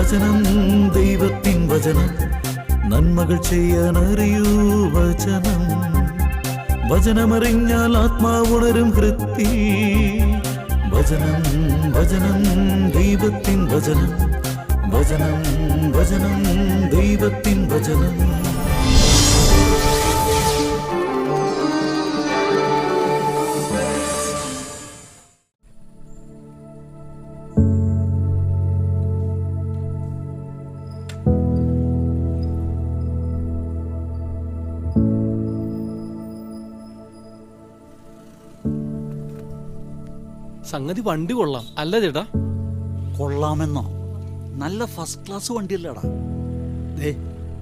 വചനം ദൈവത്തിൻ വചനം നന്മകൾ ചെയ്യാനറിയൂ വചനം. വചനമറിഞ്ഞാൽ ആത്മാവുണരും ഹൃത്തിൽ. വചനം വചനം ദൈവത്തിൻ വചനം. വചനം വചനം ദൈവത്തിൻ വചനം. സംഗതി വണ്ടി കൊള്ളാം അല്ല ചേട്ടാ? കൊള്ളാമെന്നോ? നല്ല ഫസ്റ്റ് ക്ലാസ് വണ്ടിയല്ലേടാ.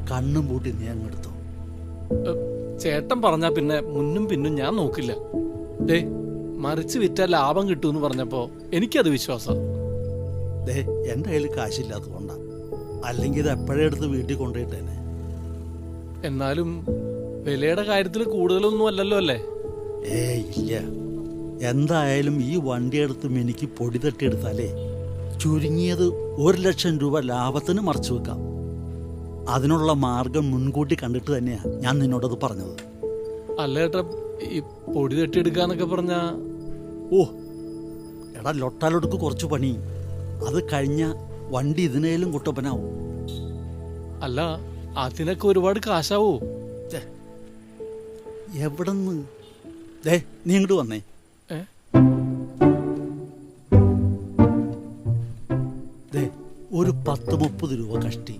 കണ്ണും പൂട്ടി നീ അങ്ങെടുത്തോ. ചേട്ടൻ പറഞ്ഞാ പിന്നെ മുന്നും പിന്നും ഞാൻ നോക്കില്ല. മറിച്ച് വിറ്റാൽ ലാഭം കിട്ടുമെന്ന് പറഞ്ഞപ്പോ എനിക്കത് വിശ്വാസം. എന്റെ കയ്യിൽ കാശില്ലാത്തതുകൊണ്ടാ, അല്ലെങ്കിൽ ഇത് എപ്പോഴേ എടുത്ത് വീട്ടിൽ കൊണ്ടുപോയിട്ടേനെ. എന്നാലും വിലയുടെ കാര്യത്തിൽ കൂടുതലൊന്നും അല്ലല്ലോ അല്ലേ? ഇല്ല. എന്തായാലും ഈ വണ്ടിയെടുത്ത് എനിക്ക് പൊടി തട്ടിയെടുത്താലേ ചുരുങ്ങിയത് 1,00,000 രൂപ ലാഭത്തിന് മറച്ചു വെക്കാം. അതിനുള്ള മാർഗം മുൻകൂട്ടി കണ്ടിട്ട് തന്നെയാ ഞാൻ നിന്നോടത് പറഞ്ഞത്. അല്ല ചേട്ടാ, ഈ പൊടി തട്ടിയെടുക്കാന്നൊക്കെ പറഞ്ഞാ എടാ ലൊട്ടാലൊടുക്ക് കുറച്ച് പണി. അത് കഴിഞ്ഞ വണ്ടി ഇതിനേലും കുട്ടപ്പനാവും. അല്ല അതിനൊക്കെ ഒരുപാട് കാശാവോ? എവിടെന്ന്? നീ ഇങ്ങോട്ട് വന്നേ. ഒരു 10-30 രൂപ കഷ്ടി.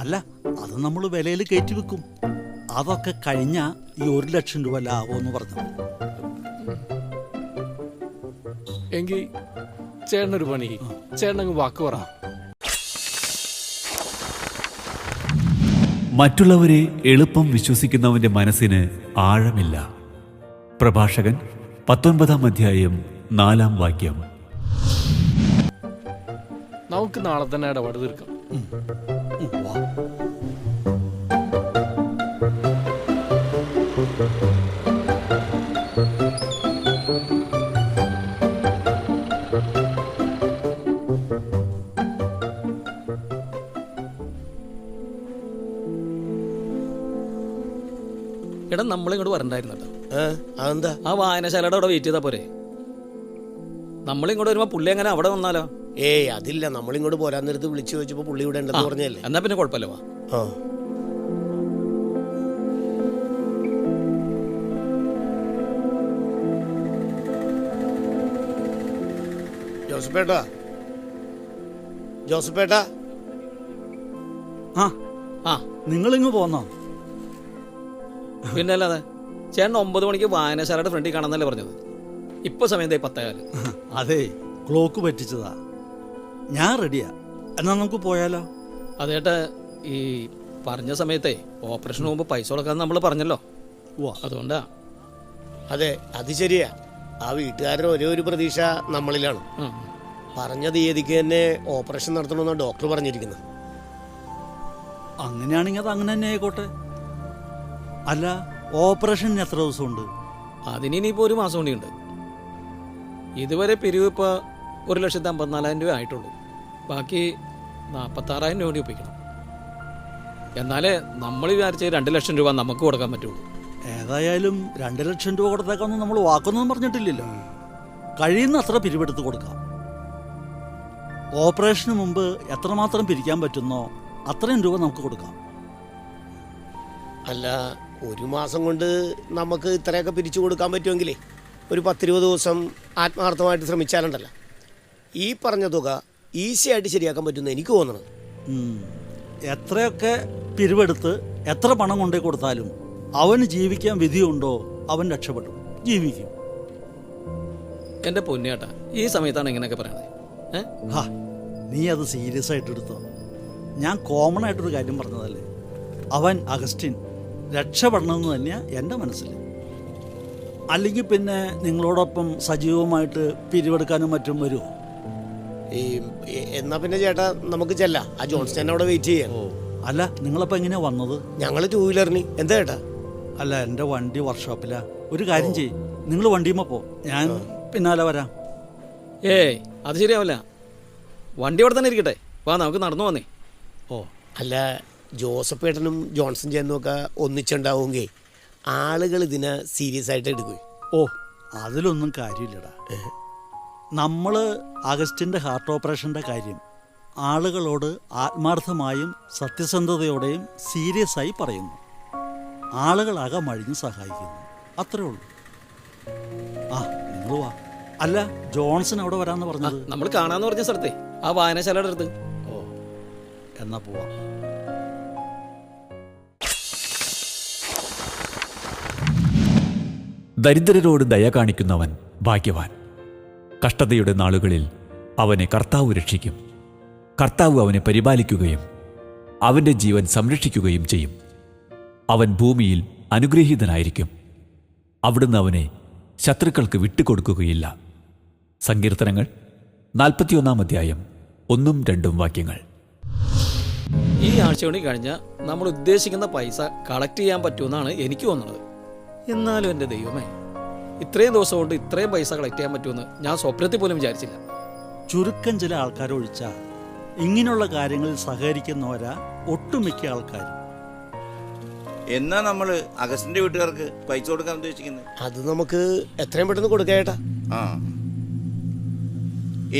അല്ല, അത് നമ്മൾ വിലയിൽ കയറ്റി വെക്കും. അതൊക്കെ കഴിഞ്ഞ ഈ 1,00,000 രൂപ ലാഭമെന്ന് പറഞ്ഞു. എങ്കിൽ ചേട്ടനൊരു പണി, ചേട്ടനങ്ങ് വാക്ക് പറ. മറ്റുള്ളവരെ എളുപ്പം വിശ്വസിക്കുന്നവന്റെ മനസ്സിന് ആഴമില്ല. പ്രഭാഷകൻ 19-ാം അധ്യായം 4-ാം വാക്യം. നമുക്ക് നാളെ തന്നെ ഇടപാട് തീർക്കാം. എടാ നമ്മളിങ്ങോട്ട് വരണ്ടായിരുന്നല്ലോ. അതെന്താ? ആ വായനശാലയുടെ അവിടെ വെയിറ്റ് ചെയ്താ പോരെ? നമ്മളിങ്ങോട്ട് വരുമ്പോ പുള്ളി എങ്ങനെ അവിടെ വന്നാലോ? അതില്ല, നമ്മളിങ്ങോട്ട് പോരാൻ നേരത്ത് വിളിച്ചു ചോദിച്ചപ്പോ പുള്ളി ഇവിടെ ഉണ്ടെന്ന് പറഞ്ഞല്ലേ. എന്നാ പിന്നെ കുഴപ്പമില്ല. വാ. ജോസഫേട്ടാ, ജോസഫേട്ടാ. നിങ്ങളിങ്ങ് പോന്നോ? പിന്നെ അല്ലാതെ ചേട്ടൻ 9 മണിക്ക് വായനശാലയുടെ ഫ്രണ്ടിൽ കാണാന്നല്ലേ പറഞ്ഞത്? ഇപ്പൊ സമയം 10:15. അതെ, ക്ലോക്ക് പറ്റിച്ചതാ. ഞാൻ റെഡിയാ. എന്നാ നമുക്ക് പോയാലോ? അതേട്ടാ, ഈ പറഞ്ഞ സമയത്തെ ഓപ്പറേഷന് മുമ്പ് പൈസ കൊടുക്കാന്ന് നമ്മൾ പറഞ്ഞല്ലോ. അതുകൊണ്ടാ. അതെ, അത് ശരിയാ. ആ വീട്ടുകാരുടെ ഒരേ ഒരു പ്രതീക്ഷ നമ്മളിലാണ്. പറഞ്ഞ തീയതിക്ക് തന്നെ ഓപ്പറേഷൻ നടത്തണമെന്നാണ് ഡോക്ടർ പറഞ്ഞിരിക്കുന്നത്. അങ്ങനെയാണെങ്കിൽ അത് അങ്ങനെ തന്നെ ആയിക്കോട്ടെ. അല്ല, ഓപ്പറേഷന് എത്ര ദിവസമുണ്ട്? അതിനിപ്പോ 1 മാസം കൂടിയുണ്ട്. ഇതുവരെ പിരിവ് ഇപ്പോൾ 1,54,000 രൂപ ആയിട്ടുള്ളൂ. ബാക്കി 46,000 രൂപ ഒപ്പിക്കണം. എന്നാലേ നമ്മൾ വിചാരിച്ച 2,00,000 രൂപ നമുക്ക് കൊടുക്കാൻ പറ്റുള്ളൂ. ഏതായാലും 2,00,000 രൂപ കൊടുത്തേക്കൊന്നും നമ്മൾ വാക്കൊന്നും പറഞ്ഞിട്ടില്ലല്ലോ. കഴിയുന്ന അത്ര പിരിവെടുത്ത് കൊടുക്കാം. ഓപ്പറേഷന് മുമ്പ് എത്രമാത്രം പിരിക്കാൻ പറ്റുന്നോ അത്രയും രൂപ നമുക്ക് കൊടുക്കാം. അല്ല, 1 മാസം കൊണ്ട് നമുക്ക് ഇത്രയൊക്കെ പിരിച്ചു കൊടുക്കാൻ പറ്റുമെങ്കിലേ ഒരു 10-20 ദിവസം ആത്മാർത്ഥമായിട്ട് ശ്രമിച്ചാലുണ്ടല്ലോ ഈ പറഞ്ഞ തുക ഈസി ആയിട്ട് ശരിയാക്കാൻ പറ്റുമെന്ന് എനിക്ക് തോന്നണം. എത്രയൊക്കെ പിരിവെടുത്ത് എത്ര പണം കൊണ്ടേ കൊടുത്താലും അവന് ജീവിക്കാൻ വിധിയുണ്ടോ? അവൻ രക്ഷപ്പെടും, ജീവിക്കും. എൻ്റെ പൊന്നേട്ടാ, ഈ സമയത്താണ് ഇങ്ങനെയൊക്കെ പറയണത്? നീ അത് സീരിയസ് ആയിട്ട് എടുത്തോ. ഞാൻ കോമൺ ആയിട്ടൊരു കാര്യം പറഞ്ഞതല്ലേ. അവൻ അഗസ്റ്റിൻ രക്ഷപ്പെടണമെന്ന് തന്നെയാണ് എൻ്റെ മനസ്സിൽ. അല്ലെങ്കിൽ പിന്നെ നിങ്ങളോടൊപ്പം സജീവമായിട്ട് പിരിവെടുക്കാനും മറ്റും വരുമോ? എന്നാ പിന്നെ ചേട്ടാ നമുക്ക് ചെല്ലാം. ആ ജോൺസ്റ്റൻ അവിടെ വെയിറ്റ് ചെയ്യാം. അല്ല, നിങ്ങളപ്പോൾ എങ്ങനെയാ വന്നത്? ഞങ്ങൾ 2 വീലറിന്. എന്താ ചേട്ടാ? അല്ല, എൻ്റെ വണ്ടി വർക്ക്ഷോപ്പിലാ. ഒരു കാര്യം ചെയ്യും, നിങ്ങൾ വണ്ടിയുമ്പോൾ പോ, ഞാൻ പിന്നാലെ വരാം. അത് ശരിയാവില്ല. വണ്ടി അവിടെ തന്നെ ഇരിക്കട്ടെ, വാ നമുക്ക് നടന്നു വന്നേ. ഓ അല്ല, ജോസഫ് ഏട്ടനും ജോൺസൺ ചേട്ടനും ഒക്കെ ഒന്നിച്ചുണ്ടാവുമെങ്കിൽ ആളുകൾ ഇതിനെ സീരിയസ് ആയിട്ട് എടുക്കുകയും. ഓ അതിലൊന്നും കാര്യമില്ലടാ. നമ്മൾ അഗസ്റ്റിൻ്റെ ഹാർട്ട് ഓപ്പറേഷൻ്റെ കാര്യം ആളുകളോട് ആത്മാർത്ഥമായും സത്യസന്ധതയോടെയും സീരിയസ് ആയി പറയുന്നു. ആളുകൾ അകമഴിഞ്ഞ് സഹായിക്കുന്നു, അത്രേ ഉള്ളൂ. ആ നിങ്ങൾ വാ. അല്ല, ജോൺസൺ അവിടെ വരാമെന്ന് പറഞ്ഞത്? നമ്മൾ കാണാന്ന് പറഞ്ഞ സ്ഥലത്തെ ആ വായനശാലയുടെ അടുത്ത്. ഓ എന്നാ പോവാം. ദരിദ്രരോട് ദയ കാണിക്കുന്നവൻ ഭാഗ്യവാൻ. കഷ്ടതയുടെ നാളുകളിൽ അവനെ കർത്താവ് രക്ഷിക്കും. കർത്താവ് അവനെ പരിപാലിക്കുകയും അവൻ്റെ ജീവൻ സംരക്ഷിക്കുകയും ചെയ്യും. അവൻ ഭൂമിയിൽ അനുഗ്രഹീതനായിരിക്കും. അവിടുന്ന് അവനെ ശത്രുക്കൾക്ക് വിട്ടുകൊടുക്കുകയില്ല. സങ്കീർത്തനങ്ങൾ 41 അധ്യായം 1-2 വാക്യങ്ങൾ. ഈ ആഴ്ച കൂടി കഴിഞ്ഞാൽ നമ്മൾ ഉദ്ദേശിക്കുന്ന പൈസ കളക്ട് ചെയ്യാൻ പറ്റുമെന്നാണ് എനിക്ക് തോന്നുന്നത്. എന്നാലും എൻ്റെ ദൈവമേ, ഇത്രയും ദിവസം കൊണ്ട് ഇത്രയും പൈസ കളക്ട് ചെയ്യാൻ പറ്റുമെന്ന് ഞാൻ സ്വപ്നത്തിൽ പോലും വിചാരിച്ചില്ല. ചുരുക്കം ചില ആൾക്കാരൊഴിച്ചാൽ ഇങ്ങനെയുള്ള കാര്യങ്ങളിൽ സഹകരിക്കുന്നവരാ ഒട്ടുമിക്ക ആൾക്കാരും. എന്നാ നമ്മള് അഗസ്റ്റിന്റെ വീട്ടുകാർക്ക് പൈസ കൊടുക്കാൻ ഉദ്ദേശിക്കുന്നത്? അത് നമുക്ക് എത്രയും പെട്ടെന്ന് കൊടുക്കേട്ടാ. ആ,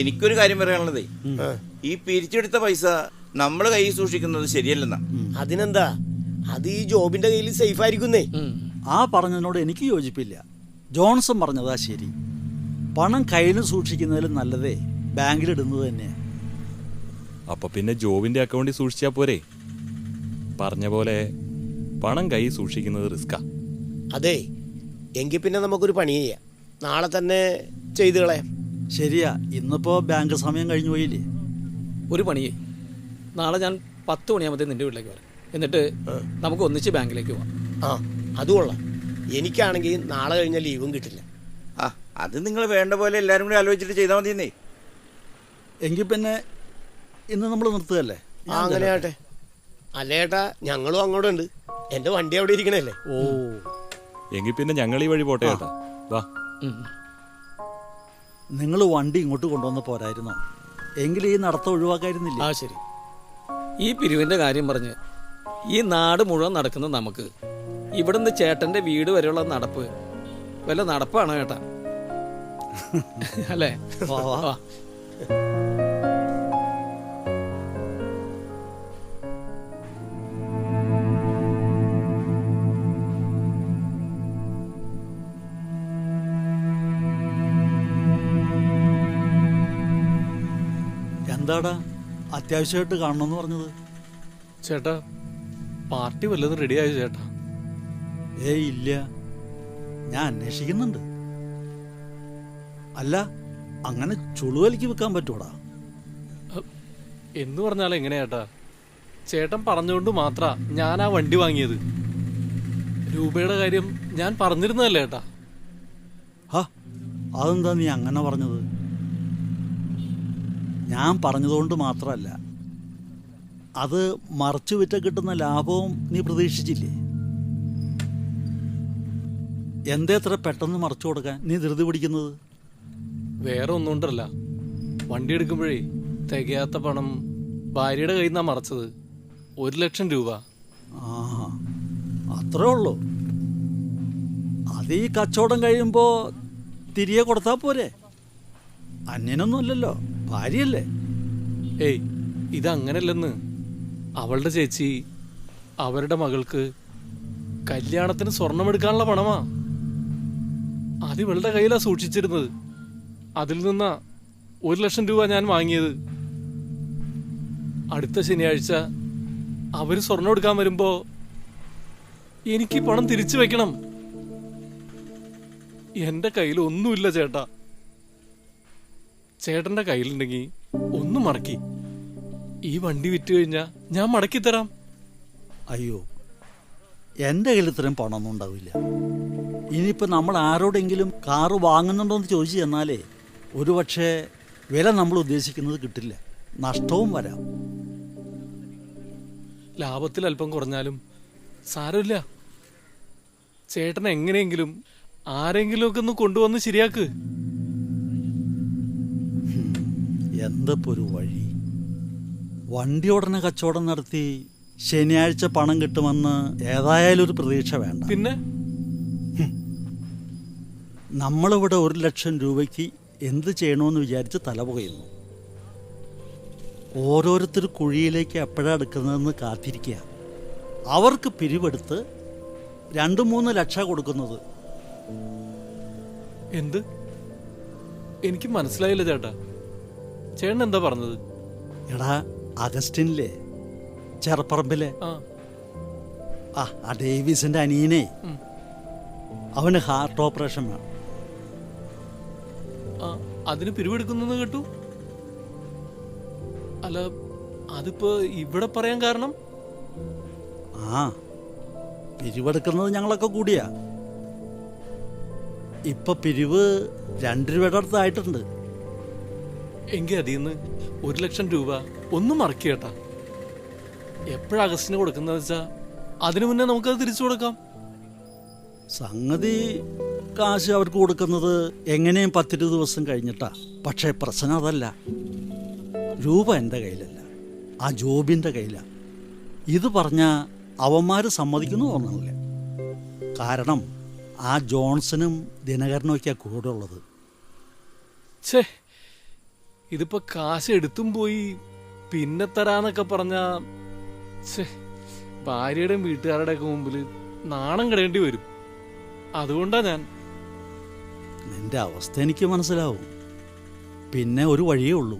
എനിക്കൊരു കാര്യം പറയാനുള്ളതേ, ഈ പിരിച്ചെടുത്ത പൈസ നമ്മൾ കയ്യിൽ സൂക്ഷിക്കുന്നത് ശരിയല്ലെന്നാ. അതിനെന്താ, അത് ഈ ജോബിന്റെ കയ്യിൽ സേഫ് ആയിരിക്കുന്നേ. ആ പറഞ്ഞതിനോട് എനിക്ക് യോജിപ്പില്ല. ജോൺസൺ പറഞ്ഞതാ ശരി. പണം കയ്യിൽ സൂക്ഷിക്കുന്നതിലും നല്ലതേ ബാങ്കിലിടുന്നത് തന്നെയാണ്. അപ്പൊ പിന്നെ ജോബിന്റെ അക്കൗണ്ടിൽ സൂക്ഷിച്ചാ പോരെ? പറഞ്ഞ പോലെ പണം കൈ സൂക്ഷിക്കുന്നത് റിസ്കാ. അതെ, എങ്കിൽ പിന്നെ നമുക്കൊരു പണി ചെയ്യാം, നാളെ തന്നെ ചെയ്തു കളയാം. ശരിയാ, ഇന്നിപ്പോ ബാങ്ക് സമയം കഴിഞ്ഞു പോയില്ലേ? ഒരു പണിയേ, നാളെ ഞാൻ 10 മണിയാകുമ്പോഴത്തേ നിന്റെ വീട്ടിലേക്ക് വരാം. എന്നിട്ട് നമുക്ക് ഒന്നിച്ച് ബാങ്കിലേക്ക് പോവാം. ആ അത് കൊള്ളാം. എനിക്കാണെങ്കിൽ നാളെ കഴിഞ്ഞാൽ ലീവും കിട്ടില്ല. ആ, അത് നിങ്ങൾ വേണ്ട പോലെ എല്ലാരും കൂടി ആലോചിച്ചിട്ട് ചെയ്താൽ മതിയെന്നേ. എങ്കിൽ പിന്നെ ഇന്ന് നമ്മൾ നിർത്തുകയല്ലേ? ആ അങ്ങനെ ആട്ടെ. അല്ല ഏട്ടാ, ഞങ്ങളും അങ്ങോട്ട് ഉണ്ട്. എൻ്റെ വണ്ടി അവിടെ ഇരിക്കണല്ലേ. ഓ എങ്കിൽ പിന്നെ ഞങ്ങൾ ഈ വഴി പോട്ടെ കേട്ടാ. വാ. നിങ്ങൾ വണ്ടി ഇങ്ങോട്ട് കൊണ്ടുവന്ന് പോരായിരുന്നോ? എങ്കിൽ ഈ നടത്തം ഒഴിവാക്കായിരുന്നില്ല? ആ ശരി. ഈ പിരിവിൻ്റെ കാര്യം പറഞ്ഞ് ഈ നാട് മുഴുവൻ നടക്കുന്ന നമുക്ക് ഇവിടുന്ന് ചേട്ടൻ്റെ വീട് വരെയുള്ള നടപ്പ് വല്ല നടപ്പാണ് കേട്ടാ, അല്ലേ? വാ, വാ. വാ. എന്താടാ അത്യാവശ്യമായിട്ട് കാണണമെന്ന് പറഞ്ഞത്? ചേട്ടാ, പാർട്ടി വല്ലതും റെഡിയായോ ചേട്ടാ? ഏയ് ഇല്ല, ഞാൻ അന്വേഷിക്കുന്നുണ്ട്. അല്ല, അങ്ങനെ ചുളുവലിക്ക് വെക്കാൻ പറ്റൂടാ? എന്ന് പറഞ്ഞാൽ എങ്ങനെയാ ചേട്ടാ? ചേട്ടൻ പറഞ്ഞുകൊണ്ട് മാത്രാ ഞാൻ ആ വണ്ടി വാങ്ങിയത്. രൂപയുടെ കാര്യം ഞാൻ പറഞ്ഞിരുന്നതല്ലേ ചേട്ടാ? ഹാ, അതെന്താ നീ അങ്ങനെ പറഞ്ഞത്? ഞാൻ പറഞ്ഞതുകൊണ്ട് മാത്രമല്ല, അത് മറച്ചു വിറ്റ കിട്ടുന്ന ലാഭവും നീ പ്രതീക്ഷിച്ചില്ലേ? എന്തേ എത്ര പെട്ടെന്ന് മറച്ചു കൊടുക്കാൻ നീ ധൃതി പിടിക്കുന്നത്? വേറെ ഒന്നുകൊണ്ടല്ല, വണ്ടി എടുക്കുമ്പോഴേ തികയാത്ത പണം ഭാര്യയുടെ കയ്യിൽ നിന്നാ മറച്ചത്. 1,00,000 രൂപ. ആ, അത്രേ ഉള്ളൂ. അത് ഈ കച്ചവടം കഴിയുമ്പോൾ തിരികെ കൊടുത്താൽ പോരെ? അന്യനൊന്നുമല്ലല്ലോ, ഭാര്യയല്ലേ? ഏയ്, ഇതങ്ങനല്ലെന്ന്. അവളുടെ ചേച്ചി അവരുടെ മകൾക്ക് കല്യാണത്തിന് സ്വർണമെടുക്കാനുള്ള പണമാ. അത് ഇവളുടെ കയ്യിലാ സൂക്ഷിച്ചിരുന്നത്. അതിൽ നിന്നാ 1,00,000 രൂപ ഞാൻ വാങ്ങിയത്. അടുത്ത ശനിയാഴ്ച അവര് സ്വർണം എടുക്കാൻ വരുമ്പോ എനിക്ക് പണം തിരിച്ചു വെക്കണം. എന്റെ കയ്യിൽ ഒന്നുമില്ല ചേട്ടാ. ചേട്ടന്റെ കയ്യിലുണ്ടെങ്കിൽ ഒന്ന് മടക്കി. ഈ വണ്ടി വിറ്റ് കഴിഞ്ഞാ ഞാൻ മടക്കി തരാം. അയ്യോ, എൻ്റെ കയ്യിൽ ഇത്രയും പണമൊന്നും ഉണ്ടാവില്ല. ഇനിയിപ്പോൾ നമ്മൾ ആരോടെങ്കിലും കാറ് വാങ്ങുന്നുണ്ടോ എന്ന് ചോദിച്ചു ചെന്നാലേ ഒരു പക്ഷേ വില നമ്മൾ ഉദ്ദേശിക്കുന്നത് കിട്ടില്ല, നഷ്ടവും വരാം. ലാഭത്തിൽ അല്പം കുറഞ്ഞാലും സാരമില്ല. ചേട്ടൻ എങ്ങനെയെങ്കിലും ആരെങ്കിലും ഒക്കെ ഒന്ന് കൊണ്ടുവന്ന് ശരിയാക്ക്. എന്തപ്പോ ഒരു വഴി? വണ്ടി ഉടനെ കച്ചവടം നടത്തി ശനിയാഴ്ച പണം കിട്ടുമെന്ന് ഏതായാലും ഒരു പ്രതീക്ഷ വേണ്ട. പിന്നെ നമ്മളിവിടെ 1,00,000 രൂപയ്ക്ക് എന്ത് ചെയ്യണമെന്ന് വിചാരിച്ച് തലപുകയുന്നു. ഓരോരുത്തർ കുഴിയിലേക്ക് എപ്പോഴാണ് എടുക്കുന്നതെന്ന് കാത്തിരിക്കുക. അവർക്ക് പിരിവെടുത്ത് 2-3 ലക്ഷം കൊടുക്കുന്നത്. എന്ത്? എനിക്ക് മനസ്സിലായില്ല ചേട്ടാ. ചേട്ടൻ എന്താ പറഞ്ഞത്? എടാ, അഗസ്റ്റിനില്ലേ, ചെറുപ്പറമ്പിലെ ആ ആ ഡേവിസിന്റെ അനിയനെ, ഉം. അവന് ഹാർട്ട് ഓപ്പറേഷൻ വേണം. ആ അതിന് പിരിവെടുക്കുന്നെന്ന് കേട്ടു. അല്ല, അതിപ്പോ ഇവിടെ പറയാൻ കാരണം? ആ പിരിവെടുക്കുന്നത് ഞങ്ങളൊക്കെ കൂടിയാ. ഇപ്പൊ പിരിവ് 2 രൂപയുടെ അടുത്തായിട്ടുണ്ട്. എങ്കിൽ അതിന്ന് 1,00,000 രൂപ ഒന്നും മറക്കേട്ടാ. എപ്പോഴാ അഗസ്റ്റിന് കൊടുക്കുന്നത് വെച്ചാ അതിനു മുന്നേ നമുക്കത് തിരിച്ചു കൊടുക്കാം. സംഗതി കാശ് അവർക്ക് കൊടുക്കുന്നത് എങ്ങനെയും 10-20 ദിവസം കഴിഞ്ഞിട്ടാ. പക്ഷേ പ്രശ്നം അതല്ല. രൂപ എൻ്റെ കയ്യിലല്ല, ആ ജോബിൻ്റെ കയ്യിലാണ്. ഇത് പറഞ്ഞാൽ അവന്മാർ സമ്മതിക്കുന്നു തോന്നുന്നില്ല. കാരണം ആ ജോൺസണും ദിനകരനും ഒക്കെ കൂടെ ഉള്ളത്. ഛേ, ഇതിപ്പോ കാശ് എടുത്തും പോയി പിന്നെ തരാന്നൊക്കെ പറഞ്ഞ ഭാര്യയുടെയും വീട്ടുകാരുടെ ഒക്കെ മുമ്പിൽ നാണം കിടേണ്ടി വരും. അതുകൊണ്ടാ ഞാൻ. നിന്റെ അവസ്ഥ എനിക്ക് മനസ്സിലാവും. പിന്നെ ഒരു വഴിയേ ഉള്ളൂ,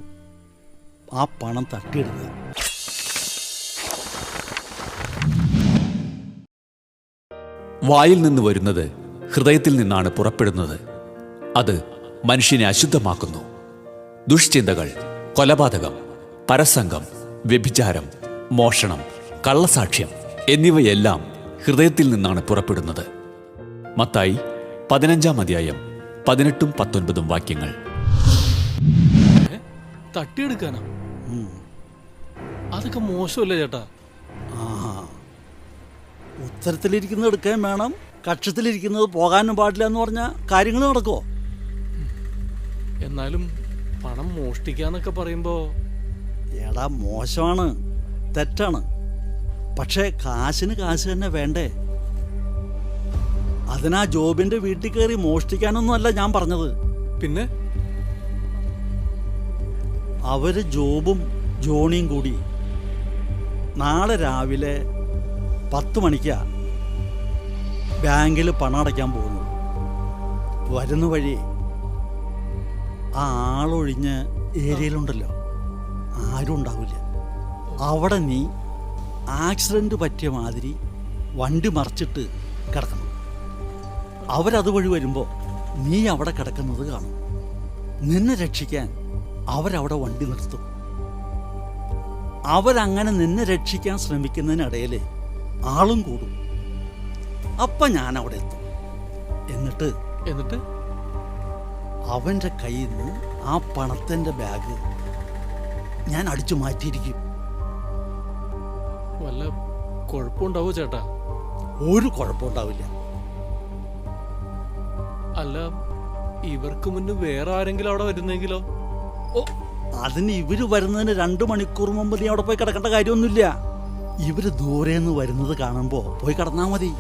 ആ പണം തട്ടിയെടുക്കുക. വായിൽ നിന്ന് വരുന്നത് ഹൃദയത്തിൽ നിന്നാണ് പുറപ്പെടുന്നത്. അത് മനുഷ്യനെ അശുദ്ധമാക്കുന്നു. ദുഷ്ചിന്തകൾ, കൊലപാതകം, പരസംഗം, വ്യഭിചാരം, മോഷണം, കള്ളസാക്ഷ്യം എന്നിവയെല്ലാം ഹൃദയത്തിൽ നിന്നാണ് പുറപ്പെടുന്നത്. മത്തായി 15-ാം അധ്യായം 18-19 വാക്യങ്ങൾ. തട്ടിയെടുക്കാനാ? ഉം. അതൊക്കെ മോശമല്ലേ ചേട്ടാ? ആ, ഉത്തരത്തിലിരിക്കുന്നത് എടുക്കാൻ വേണം, കക്ഷത്തിലിരിക്കുന്നത് പോകാനും പാടില്ല എന്ന് പറഞ്ഞാൽ കാര്യങ്ങൾ നടക്കുമോ? എന്നാലും പണം മോഷ്ടിക്കാന്നൊക്കെ പറയുമ്പോ എടാ, മോശമാണ്, തെറ്റാണ്. പക്ഷേ കാശിന് കാശ് തന്നെ വേണ്ടേ? അതിനാ ജോബിന്റെ വീട്ടിൽ കയറി മോഷ്ടിക്കാനൊന്നും അല്ല ഞാൻ പറഞ്ഞത്. പിന്നെ അവര് ജോബും ജോണിയും കൂടി നാളെ രാവിലെ 10 മണിക്കാ ബാങ്കിൽ പണം അടയ്ക്കാൻ പോകുന്നു. വരുന്ന വഴി ആ ആളൊഴിഞ്ഞ ഏരിയയിലുണ്ടല്ലോ, ആരും ഉണ്ടാവില്ല. അവിടെ നീ ആക്സിഡന്റ് പറ്റിയ മാതിരി വണ്ടി മറിച്ചിട്ട് കിടക്കണം. അവരതുവഴി വരുമ്പോൾ നീ അവിടെ കിടക്കുന്നത് കാണും. നിന്നെ രക്ഷിക്കാൻ അവരവിടെ വണ്ടി നിർത്തും. അവരങ്ങനെ നിന്നെ രക്ഷിക്കാൻ ശ്രമിക്കുന്നതിനിടയിൽ ആളും കൂടും. അപ്പം ഞാൻ അവിടെ എത്തും. എന്നിട്ട് അവൻ്റെ കയ്യിൽ നിന്ന് ആ പണത്തിൻ്റെ ബാഗ് ഞാൻ അടിച്ചു മാറ്റിയിരിക്കും. വല്ല കുഴപ്പമുണ്ടാവോ ചേട്ടാ? ഒരു കുഴപ്പമുണ്ടാവില്ല. അല്ല, ഇവർക്ക് മുന്നേ വേറെ ആരെങ്കിലും അവിടെ വരുന്നെങ്കിലോ? ഓ, അതിന് ഇവര് വരുന്നതിന് 2 മണിക്കൂർ മുമ്പ് നീ അവിടെ പോയി കിടക്കേണ്ട കാര്യമൊന്നുമില്ല. ഇവര് ദൂരേന്ന് വരുന്നത് കാണുമ്പോൾ പോയി കിടന്നാ മതി.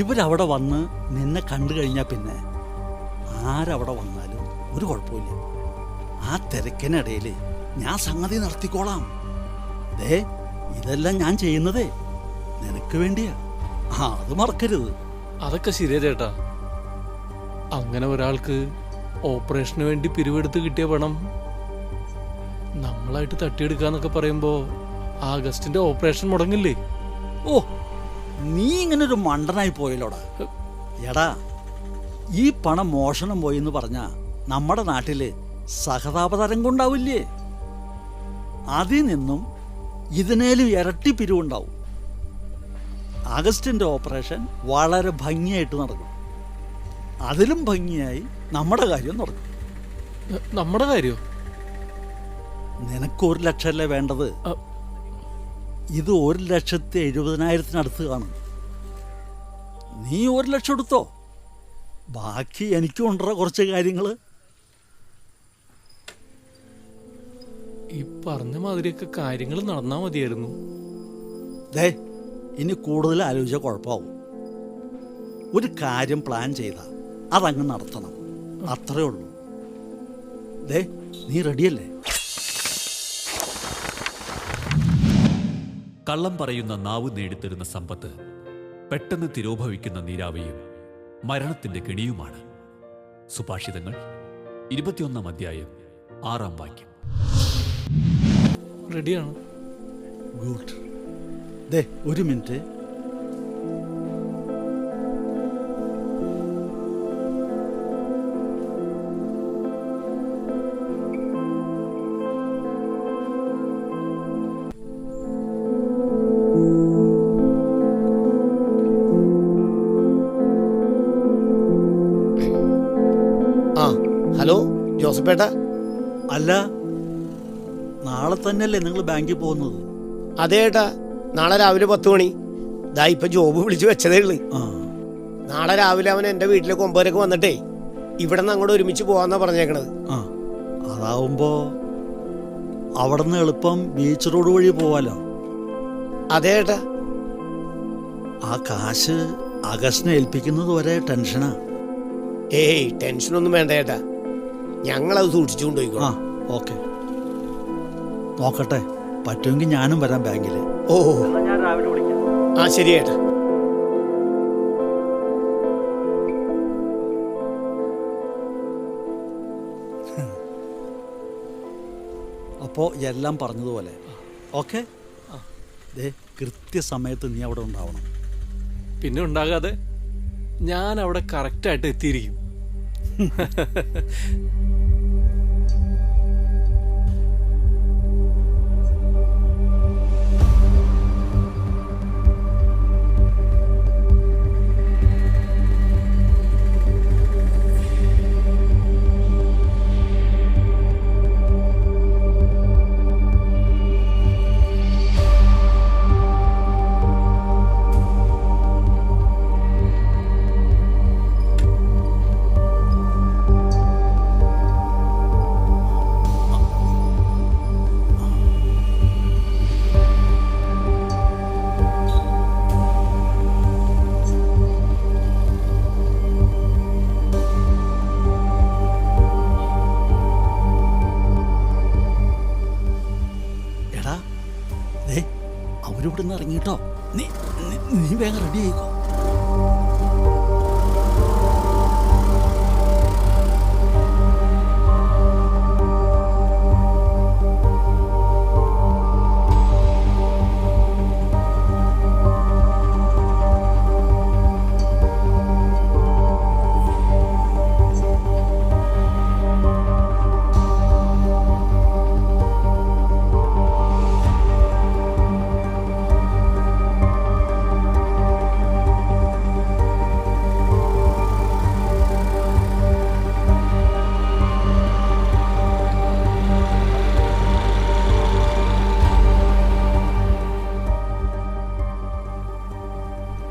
ഇവരവിടെ വന്ന് നിന്നെ കണ്ടു കഴിഞ്ഞാൽ പിന്നെ ആരവിടെ വന്നാലും ഒരു കുഴപ്പമില്ല. ആ തിരക്കിനിടയിൽ ഞാൻ സംഗതി നടത്തിക്കോളാം. ദേ, ഇതെല്ലാം ഞാൻ ചെയ്യുന്നതേ നിനക്ക് വേണ്ടിയാ. അത് മറക്കരുത്. അതൊക്കെ ശരിയാ ചേട്ടാ. അങ്ങനെ ഒരാൾക്ക് ഓപ്പറേഷന് വേണ്ടി പിരിവെടുത്ത് കിട്ടിയ പണം നമ്മളായിട്ട് തട്ടിയെടുക്കാന്നൊക്കെ പറയുമ്പോ ആഗസ്റ്റിന്റെ ഓപ്പറേഷൻ മുടങ്ങില്ലേ? ഓ, നീ ഇങ്ങനെ ഒരു മണ്ടനായി പോയല്ലോടാ. എടാ, ഈ പണം മോഷണം പോയി എന്ന് പറഞ്ഞാ നമ്മുടെ നാട്ടില് സഹതാപതരം കൊണ്ടാവില്ലേ? അതിൽ നിന്നും ഇതിനേലും ഇരട്ടി പിരിവുണ്ടാവും. ആഗസ്റ്റിന്റെ ഓപ്പറേഷൻ വളരെ ഭംഗിയായിട്ട് നടക്കും. അതിലും ഭംഗിയായി നമ്മുടെ കാര്യം നടക്കും. നമ്മുടെ കാര്യോ? നിനക്ക് 1 ലക്ഷമല്ലേ വേണ്ടത്? ഇത് 1,70,70,000 കാണും. നീ 1 ലക്ഷം എടുത്തോ, ബാക്കി എനിക്കും ഉണ്ടോ കുറച്ച് കാര്യങ്ങൾ. ഈ പറഞ്ഞ മാതിരിയൊക്കെ കാര്യങ്ങൾ നടന്നാ മതിയായിരുന്നു. ദേ ഇനി കൂടുതൽ ആലോചിച്ചാൽ കുഴപ്പമാവും. ഒരു കാര്യം പ്ലാൻ ചെയ്താൽ അതങ്ങ് നടത്തണം, അത്രേ ഉള്ളൂ. ദേ നീ റെഡിയല്ലേ? കള്ളം പറയുന്ന നാവ് നേടിത്തരുന്ന സമ്പത്ത് പെട്ടെന്ന് തിരോഭവിക്കുന്ന നീരാവിയും മരണത്തിന്റെ കെണിയുമാണ്. സുഭാഷിതങ്ങൾ 21 അധ്യായം 6 വാക്യം. റെഡിയാണ്. ഗുഡ്. ദേ ഒരു മിനിറ്റ്. ആ ഹലോ ജോസഫേട്ടാ. അല്ല, നാളെ തന്നെയല്ലേ നിങ്ങൾ ബാങ്കിൽ പോകുന്നത്? അതെ ഏട്ടാ, നാളെ രാവിലെ 10 മണി. ദാ ഇപ്പൊ ജോബ് വിളിച്ചു വെച്ചതേ ഉള്ളു. ആ, നാളെ രാവിലെ അവൻ എൻ്റെ വീട്ടിലേക്ക് 9:00 വന്നിട്ടേ ഇവിടെ നിന്ന് അങ്ങോട്ട് ഒരുമിച്ച് പോവാന്നാ പറഞ്ഞേക്കണത്. ആ, അതാവുമ്പോ അവിടെ നിന്ന് എളുപ്പം ബീച്ച് റോഡ് വഴി പോവാലോ. അതെ ഏട്ടാ. ആ കാശ് അഗസ്റ്റിനെ ഏൽപ്പിക്കുന്നത് വരെ ടെൻഷനാ. ഏയ് ടെൻഷനൊന്നും വേണ്ട ഏട്ടാ, ഞങ്ങളത് സൂക്ഷിച്ചു ആ കൊണ്ടുപോയിക്കോളാം. ഓക്കെ, നോക്കട്ടെ, പറ്റുമെങ്കിൽ ഞാനും വരാം ബാങ്കിൽ. ഓ ഞാൻ രാവിലെ വിളിക്കാം. ആ ശരി ഏട്ടാ. അപ്പോൾ എല്ലാം പറഞ്ഞതുപോലെ ഓക്കെ. ദേ കൃത്യസമയത്ത് നീ അവിടെ ഉണ്ടാവണം. പിന്നെ ഉണ്ടാകാതെ ഞാൻ അവിടെ കറക്റ്റായിട്ട് എത്തിയിരിക്കും. എടാ ദേ അവരിവിടെ നിന്ന് ഇറങ്ങിട്ടോ. നീ നീ വേഗം റെഡി ആയിക്കോ.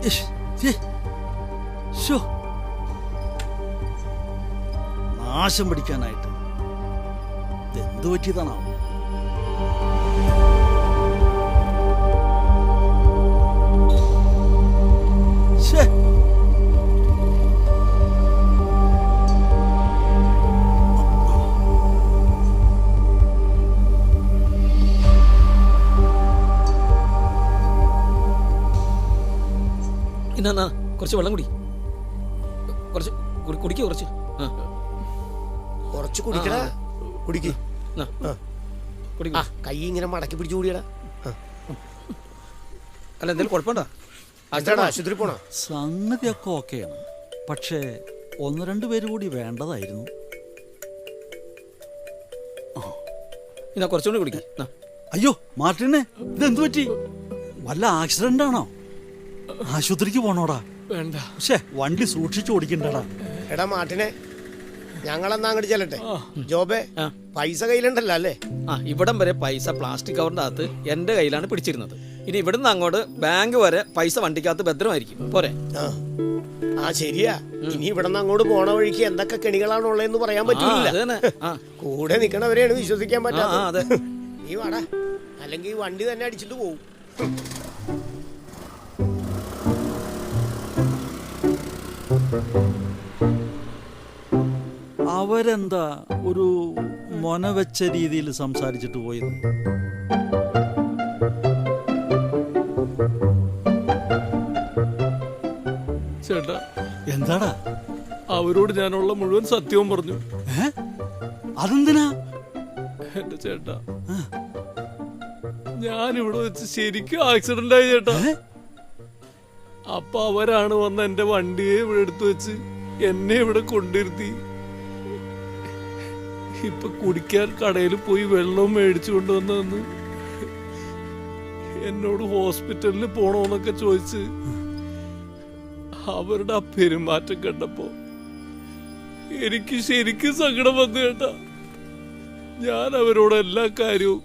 ഇഷ്, ഛേ, ശോ. നാശം പിടിക്കാനായിട്ട് എന്തു പറ്റിയതാണോ? ശ്ശേ. എന്നാ കുറച്ച് വെള്ളം കുടി. കുറച്ച് കുടിക്കുക കുറച്ച്. ആ കുറച്ച് കുടിക്കടാ, കുടിക്ക്. എന്നാ, ആ. കുടിക്ക്. ആ കൈ ഇങ്ങനെ മടക്കി പിടിച്ചു കൂടിയടാ. അല്ല എന്തെങ്കിലും കുഴപ്പമുണ്ടോ? അച്ഛടാ ആശുപത്രി പോണോ? സംഗതിയൊക്കെ ഓക്കെയാണ്, പക്ഷേ 1-2 പേര് കൂടി വേണ്ടതായിരുന്നു. എന്നാ കുറച്ചുകൂടി കുടിക്കുക. അയ്യോ മാർട്ടിനെ, ഇതെന്തു പറ്റി? വല്ല ആക്സിഡന്റ് ആണോ? ആശുപത്രിക്ക് പോണോടാ? വേണ്ട. പക്ഷേ വണ്ടി സൂക്ഷിച്ചു ഓടിക്കണ്ടടാ. എടാ മാട്ടിനെ, ഞങ്ങളെന്നാ അങ്ങോട്ട് ചെല്ലട്ടെ. ജോബേ, പൈസ കയ്യിലുണ്ടല്ലോ അല്ലേ? ആ ഇവിടം വരെ പൈസ പ്ലാസ്റ്റിക് കവറിന്റെ അകത്ത് എന്റെ കയ്യിലാണ് പിടിച്ചിരുന്നത്. ഇനി ഇവിടുന്ന് അങ്ങോട്ട് ബാങ്ക് വരെ പൈസ വണ്ടിക്കകത്ത് ഭദ്രമായിരിക്കും. പോരെ? ആ ശരിയാ. ഇനി ഇവിടെ നിന്ന് അങ്ങോട്ട് പോണ വഴിക്ക് എന്തൊക്കെ കെണികളാണ് ഉള്ളതെന്ന് പറയാൻ പറ്റില്ല. കൂടെ നിക്കണവരെയാണ് വിശ്വസിക്കാൻ പറ്റാത്തത്. നീ വാടാ, അല്ലെങ്കിൽ വണ്ടി തന്നെ അടിച്ചിട്ട് പോവും. അവരെന്താ ഒരു മൊന വെച്ച രീതിയിൽ സംസാരിച്ചിട്ട് പോയത്? ചേട്ടാ, എന്താടാ? അവരോട് ഞാനുള്ള മുഴുവൻ സത്യവും പറഞ്ഞു. അതെന്തിനാ? എന്റെ ചേട്ടാ, ഞാനിവിടെ വെച്ച് ശരിക്കും ആക്സിഡന്റ് ആയി ചേട്ടാ. അപ്പൊ അവരാണ് വന്ന് എന്റെ വണ്ടിയെ ഇവിടെ എടുത്തു വെച്ച് എന്നെ ഇവിടെ കൊണ്ടിരുത്തി. ഇപ്പൊ കുടിക്കാൻ കടയിൽ പോയി വെള്ളവും മേടിച്ചു കൊണ്ടുവന്നു എന്നോട് ഹോസ്പിറ്റലിൽ പോണോന്നൊക്കെ ചോദിച്ച് അവരുടെ ആ പെരുമാറ്റം കണ്ടപ്പോ എനിക്ക് ശരിക്കും സങ്കടം വന്നു ചേട്ടാ. ഞാൻ അവരോട് എല്ലാ കാര്യവും,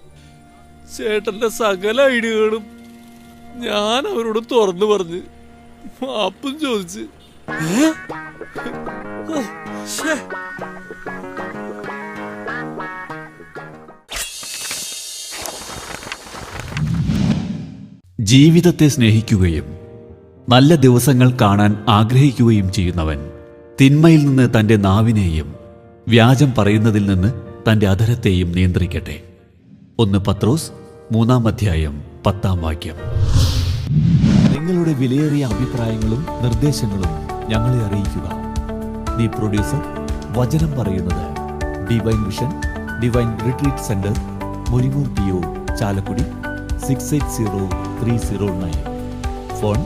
ചേട്ടന്റെ സകല ഐഡിയകളും ഞാൻ അവരോട് തുറന്നു പറഞ്ഞ് മാപ്പും ചോദിച്ച്. ജീവിതത്തെ സ്നേഹിക്കുകയും നല്ല ദിവസങ്ങൾ കാണാൻ ആഗ്രഹിക്കുകയും ചെയ്യുന്നവൻ തിന്മയിൽ നിന്ന് തൻ്റെ നാവിനെയും വ്യാജം പറയുന്നതിൽ നിന്ന് തൻ്റെ അധരത്തെയും നിയന്ത്രിക്കട്ടെ. 1 പത്രോസ് 3:10 നിങ്ങളുടെ വിലയേറിയ അഭിപ്രായങ്ങളും നിർദ്ദേശങ്ങളും ഞങ്ങളെ അറിയിക്കുക. ദി പ്രൊഡ്യൂസർ, വചനം പറയുന്നത്, divine vision, divine retreat centre, Muringoor PO, Chalakudy 680309. Phone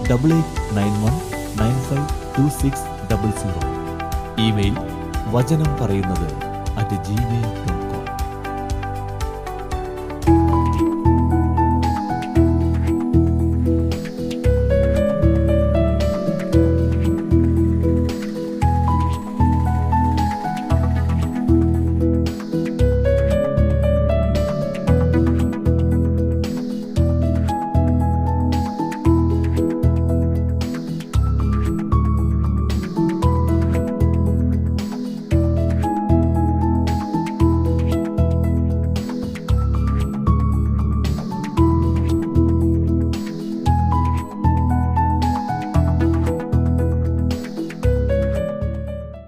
8891952600. Email വചനം പറയുന്നത് @gmail.com.